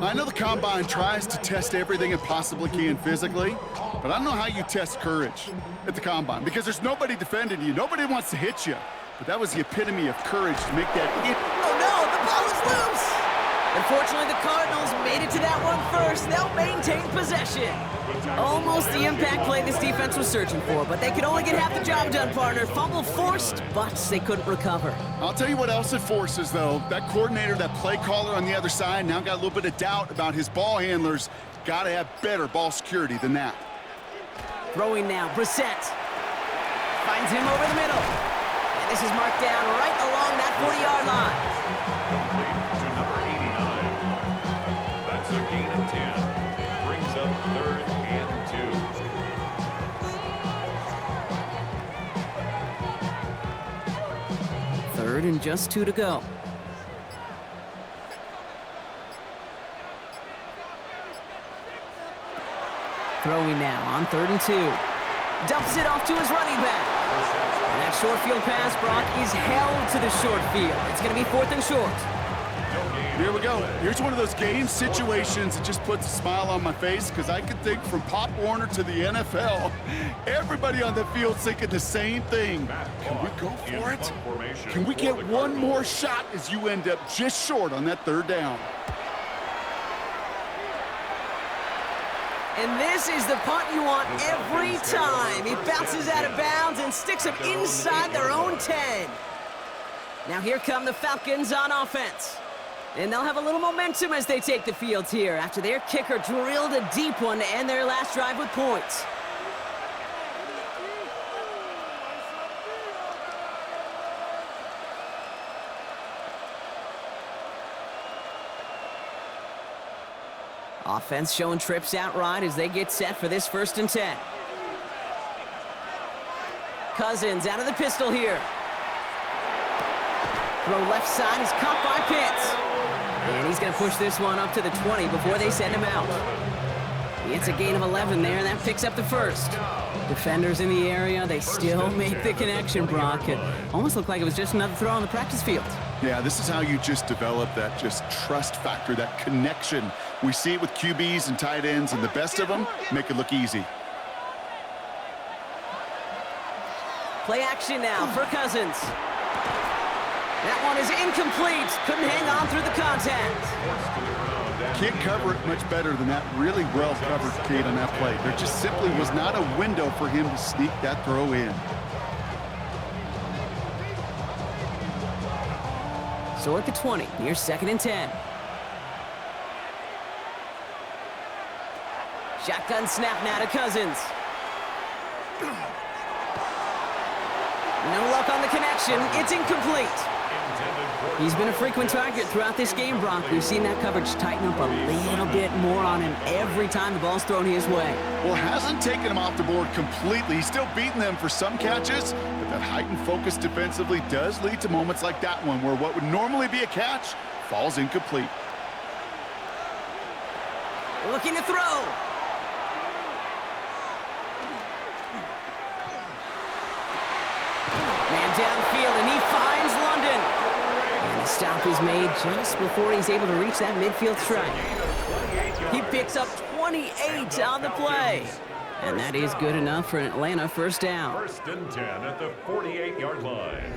S2: I know the Combine tries to test everything it possibly can physically, but I don't know how you test courage at the Combine, because there's nobody defending you. Nobody wants to hit you. But that was the epitome of courage to make that hit.
S1: Oh, no, the ball is loose. Unfortunately, the Cardinals made it to that one first. They'll maintain possession. Almost the impact play this defense was searching for, but they could only get half the job done, partner. Fumble forced, but they couldn't recover.
S2: I'll tell you what else it forces, though. That coordinator, that play caller on the other side, now got a little bit of doubt about his ball handlers. Got to have better ball security than that.
S1: Throwing now, Brissett. Finds him over the middle. And this is marked down right along that 40-yard line.
S3: Complete to number 89. That's a gain of 10. Brings up 3rd and 2.
S1: 3rd and just 2 to go. Throwing now on 3rd and 2. Dumps it off to his running back. And that short field pass, Brock, is held to the short field. It's going to be 4th and short.
S2: Here we go. Here's one of those game situations that just puts a smile on my face, because I can think from Pop Warner to the NFL, everybody on the field's thinking the same thing. Can we go for it? Can we get one more shot as you end up just short on that 3rd down?
S1: And this is the punt you want every time. He bounces out of bounds and sticks them inside their own 10. Now here come the Falcons on offense. And they'll have a little momentum as they take the field here after their kicker drilled a deep one to end their last drive with points. Offense showing trips outright as they get set for this 1st and 10. Cousins out of the pistol here. Throw left side is caught by Pitts. And he's going to push this one up to the 20 before they send him out. It's a gain of 11 there, and that picks up the 1st. Defenders in the area, they still make the connection, Brock. It almost looked like it was just another throw on the practice field.
S2: Yeah, this is how you just develop that just trust factor, that connection. We see it with QBs and tight ends, and the best of them make it look easy.
S1: Play action now for Cousins. That one is incomplete. Couldn't hang on through the contact.
S2: Can't cover it much better than that. Really well covered, Kate, on that play. There just simply was not a window for him to sneak that throw in.
S1: So at the 20, here's 2nd and 10. Shotgun snap now to Cousins. No luck on the connection. It's incomplete. He's been a frequent target throughout this game, Brock. We've seen that coverage tighten up a little bit more on him every time the ball's thrown his way.
S2: Well, hasn't taken him off the board completely. He's still beating them for some catches, but that heightened focus defensively does lead to moments like that one, where what would normally be a catch falls incomplete.
S1: Looking to throw. Man downfield, and he finds London. And the stop is made just before he's able to reach that midfield strike. He picks up 28 on the play. And that is good enough for an Atlanta first down.
S3: First and 10 at the 48-yard line.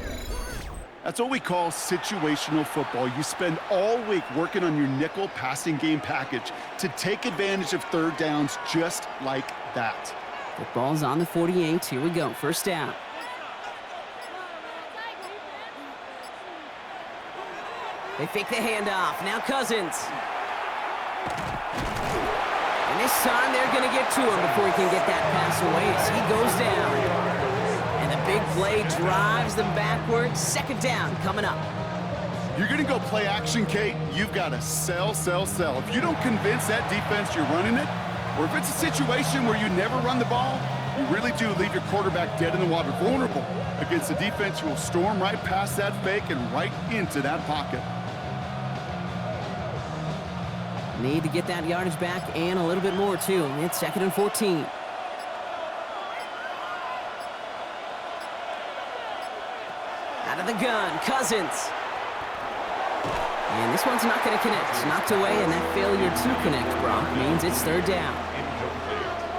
S2: That's what we call situational football. You spend all week working on your nickel passing game package to take advantage of third downs just like that.
S1: Football's on the 48. Here we go. First down. They fake the handoff. Now Cousins. And this time they're going to get to him before he can get that pass away as he goes down. And the big play drives them backwards. Second down coming up.
S2: You're going to go play action, Kate. You've got to sell, sell, sell. If you don't convince that defense you're running it, or if it's a situation where you never run the ball, you really do leave your quarterback dead in the water, vulnerable against a defense who will storm right past that fake and right into that pocket.
S1: Need to get that yardage back and a little bit more, too. It's second and 14. Out of the gun, Cousins. And this one's not going to connect. Knocked away, and that failure to connect, Brock, means it's third down.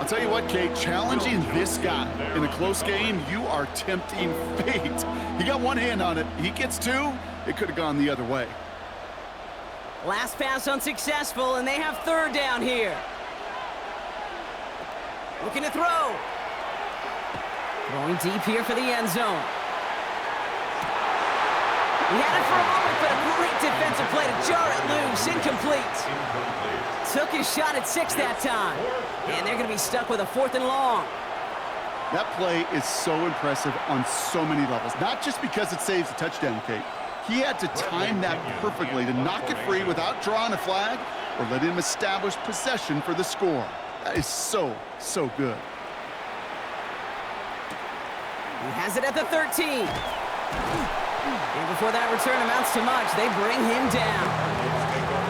S2: I'll tell you what, Kate, challenging this guy in a close game, you are tempting fate. He got one hand on it. He gets two, it could have gone the other way.
S1: Last pass unsuccessful, and they have third down here. Looking to throw. Going deep here for the end zone. He had it for a moment, but a great defensive play to jar it loose. Incomplete. Took his shot at 6 that time. And they're going to be stuck with a 4th and long.
S2: That play is so impressive on so many levels, not just because it saves a touchdown, Kate. He had to time that perfectly to knock it free without drawing a flag or letting him establish possession for the score. That is so, so good.
S1: He has it at the 13. And before that return amounts to much, they bring him down.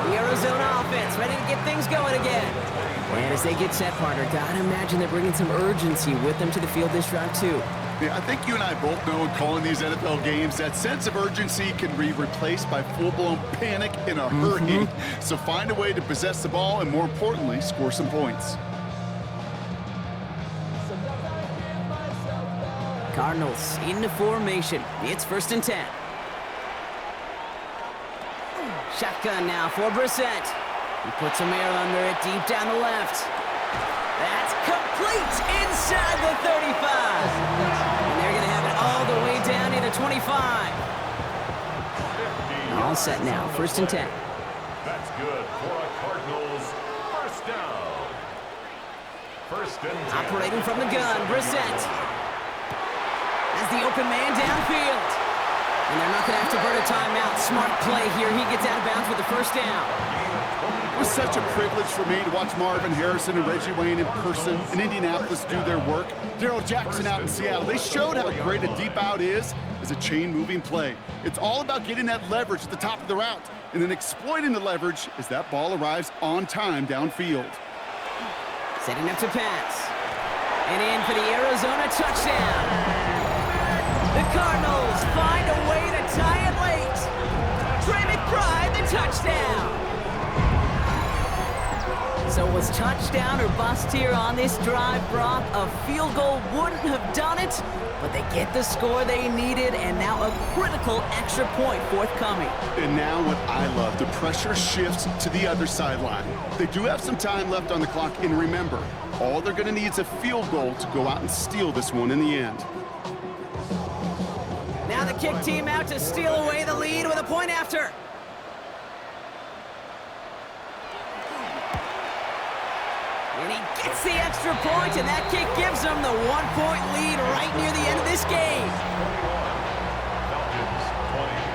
S1: The Arizona offense ready to get things going again. And as they get set, partner, gotta imagine they're bringing some urgency with them to the field this drive, too.
S2: Yeah, I think you and I both know in calling these NFL games that sense of urgency can be replaced by full-blown panic in a hurry. So find a way to possess the ball and, more importantly, score some points.
S1: Cardinals into formation. It's first and 10. Shotgun now for Brissett. He puts some air under it deep down the left. That's complete inside the 35. And they're going to have it all the way down to the 25. All set now. First and 10.
S3: That's good for a Cardinals first down. First and 10.
S1: Operating from the gun, Brissett. As the open man downfield. And they're not going to have to burn a timeout. Smart play here. He gets out of bounds with the first down.
S2: It was such a privilege for me to watch Marvin Harrison and Reggie Wayne in person in Indianapolis do their work. Darrell Jackson out in Seattle. They showed how great a deep out is as a chain-moving play. It's all about getting that leverage at the top of the route and then exploiting the leverage as that ball arrives on time downfield.
S1: Setting up to pass. And in for the Arizona touchdown. The Cardinals find a way to tie it late. Trey McBride, the touchdown. So it was touchdown or bust here on this drive, Brock. A field goal wouldn't have done it, but they get the score they needed, and now a critical extra point forthcoming.
S2: And now what I love, the pressure shifts to the other sideline. They do have some time left on the clock, and remember, all they're going to need is a field goal to go out and steal this one in the end.
S1: Now the kick team out to steal away the lead with a point after. And he gets the extra point, and that kick gives them the 1-point lead right near the end of this game.
S3: Falcons 20.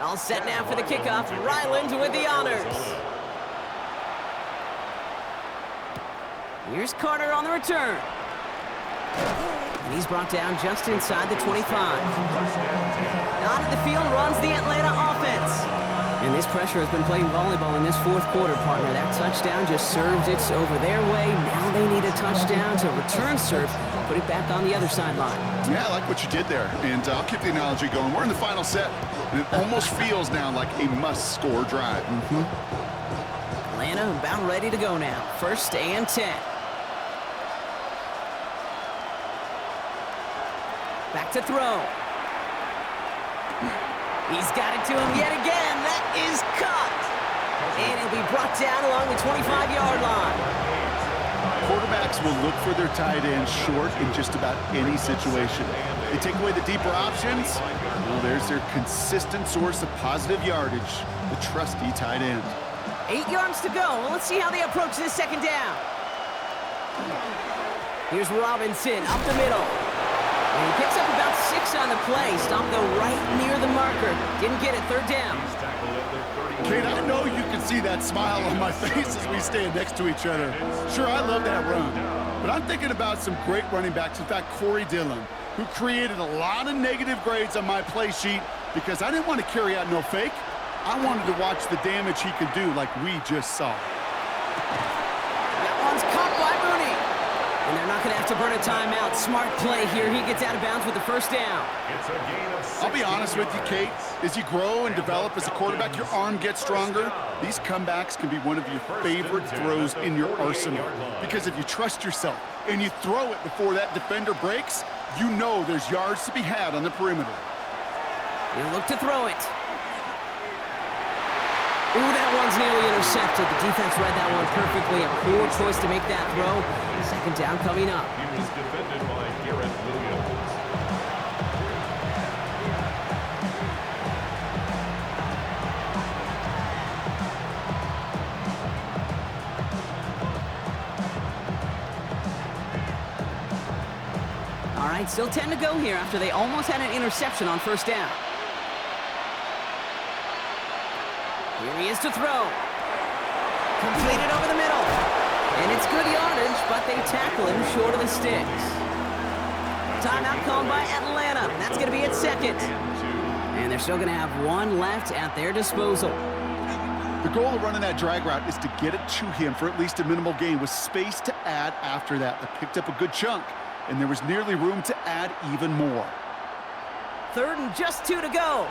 S1: All set now for the kickoff. Ryland with the honors. Here's Carter on the return. And he's brought down just inside the 25. Onto the field runs the Atlanta offense. And this pressure has been playing volleyball in this fourth quarter, partner. That touchdown just served it over their way. Now they need a touchdown to return serve, put it back on the other sideline.
S2: Yeah, I like what you did there. And I'll keep the analogy going. We're in the final set, and it almost feels now like a must-score drive.
S1: Atlanta about ready to go now. 1st and 10. Back to throw. He's got it to him yet again. That is caught. And he'll be brought down along the 25-yard line.
S2: Quarterbacks will look for their tight end short in just about any situation. They take away the deeper options. Well, there's their consistent source of positive yardage, the trusty tight end.
S1: 8 yards to go. Well, let's see how they approach this second down. Here's Robinson up the middle. And he picks up about 6 on the play. Stopped though right near the marker. Didn't get it. 3rd down.
S2: Kate, I know you can see that smile on my face as we stand next to each other. Sure, I love that run. But I'm thinking about some great running backs. In fact, Corey Dillon, who created a lot of negative grades on my play sheet because I didn't want to carry out no fake. I wanted to watch the damage he could do like we just saw.
S1: That one's caught by Mooney. And they're not going to have to burn a timeout. Smart play here. He gets out of bounds with the 1st down.
S2: I'll be honest with you, Kate. As you grow and develop as a quarterback, your arm gets stronger. These comebacks can be one of your favorite throws in your arsenal. Because if you trust yourself and you throw it before that defender breaks, you know there's yards to be had on the perimeter.
S1: He'll look to throw it. Ooh, that one's nearly intercepted. The defense read that one perfectly. A poor choice to make that throw. 2nd down coming up.
S3: He was defended by Garrett Williams.
S1: All right, still 10 to go here after they almost had an interception on 1st down. Here he is to throw. Completed over the middle. And it's good yardage, but they tackle him short of the sticks. Timeout called by Atlanta. That's going to be its 2nd. And they're still going to have 1 left at their disposal.
S2: The goal of running that drag route is to get it to him for at least a minimal gain with space to add after that. They picked up a good chunk, and there was nearly room to add even more.
S1: 3rd and just 2 to go.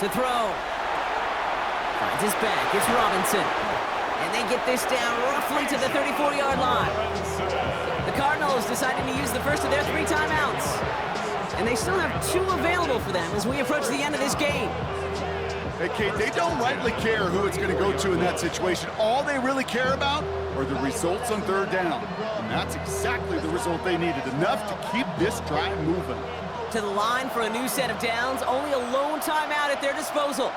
S1: To throw. Finds his back. It's Robinson. And they get this down roughly to the 34-yard line. The Cardinals deciding to use the first of their 3 timeouts. And they still have 2 available for them as we approach the end of this game.
S2: Hey, Kate, they don't rightly care who it's going to go to in that situation. All they really care about are the results on 3rd down. And that's exactly the result they needed. Enough to keep this drive moving.
S1: To the line for a new set of downs. Only a lone timeout at their disposal.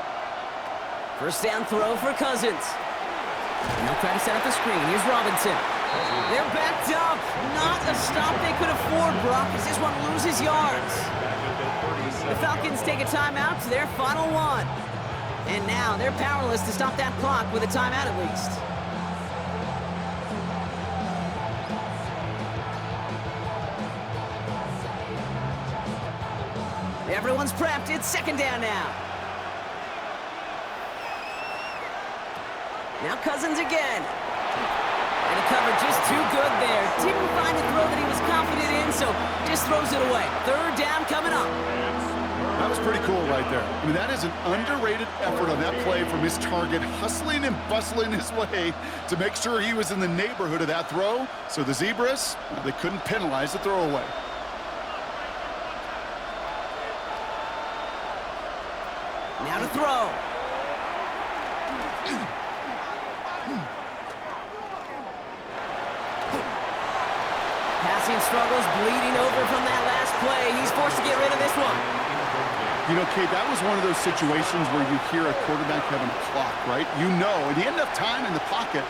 S1: 1st down throw for Cousins. And they'll try to set up the screen. Here's Robinson. They're backed up. Not a stop they could afford, Brock, as this one loses yards. The Falcons take a timeout to their final 1. And now they're powerless to stop that clock with a timeout at least. Everyone's prepped. It's 2nd down now. Now Cousins again. And the cover just too good there. Didn't find a throw that he was confident in, so just throws it away. 3rd down coming up.
S2: That was pretty cool right there. I mean, that is an underrated effort on that play from his target, hustling and bustling his way to make sure he was in the neighborhood of that throw. So the Zebras, they couldn't penalize the throwaway.
S1: Now to throw. Passing struggles, bleeding over from that last play. He's forced to get rid of this one.
S2: You know, Kate, that was one of those situations where you hear a quarterback having a clock, right? You know, and he had enough time in the pocket,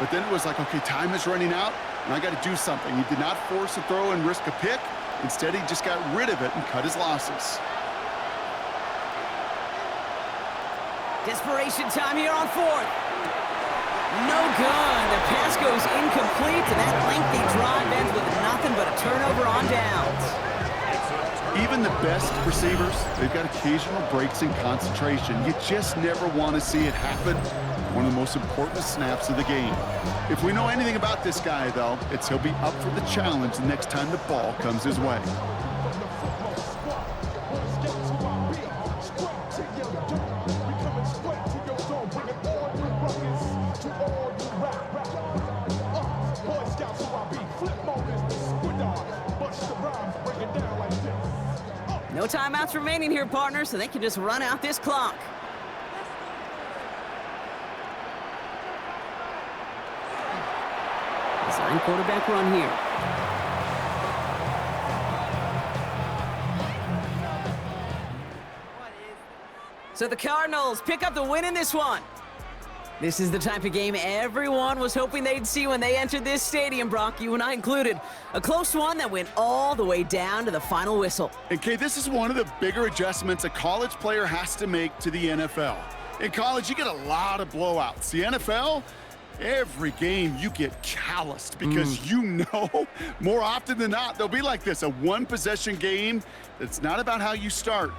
S2: but then it was like, okay, time is running out, and I got to do something. He did not force a throw and risk a pick. Instead, he just got rid of it and cut his losses.
S1: Desperation time here on fourth. No good. The pass goes incomplete, and that lengthy drive ends with nothing but a turnover on downs.
S2: Even the best receivers, they've got occasional breaks in concentration. You just never want to see it happen. One of the most important snaps of the game. If we know anything about this guy, though, it's he'll be up for the challenge the next time the ball comes his way.
S1: No timeouts remaining here, partner, so they can just run out this clock. Design quarterback run here. So the Cardinals pick up the win in this one. This is the type of game everyone was hoping they'd see when they entered this stadium, Brock, you and I included. A close one that went all the way down to the final whistle.
S2: And Kay, this is one of the bigger adjustments a college player has to make to the NFL. In college, you get a lot of blowouts. The NFL, every game you get calloused because you know more often than not they'll be like this, a one-possession game. It's not about how you start.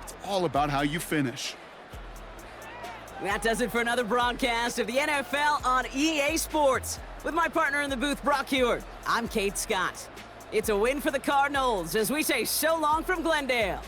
S2: It's all about how you finish.
S1: That does it for another broadcast of the NFL on EA Sports. With my partner in the booth, Brock Heward, I'm Kate Scott. It's a win for the Cardinals as we say so long from Glendale.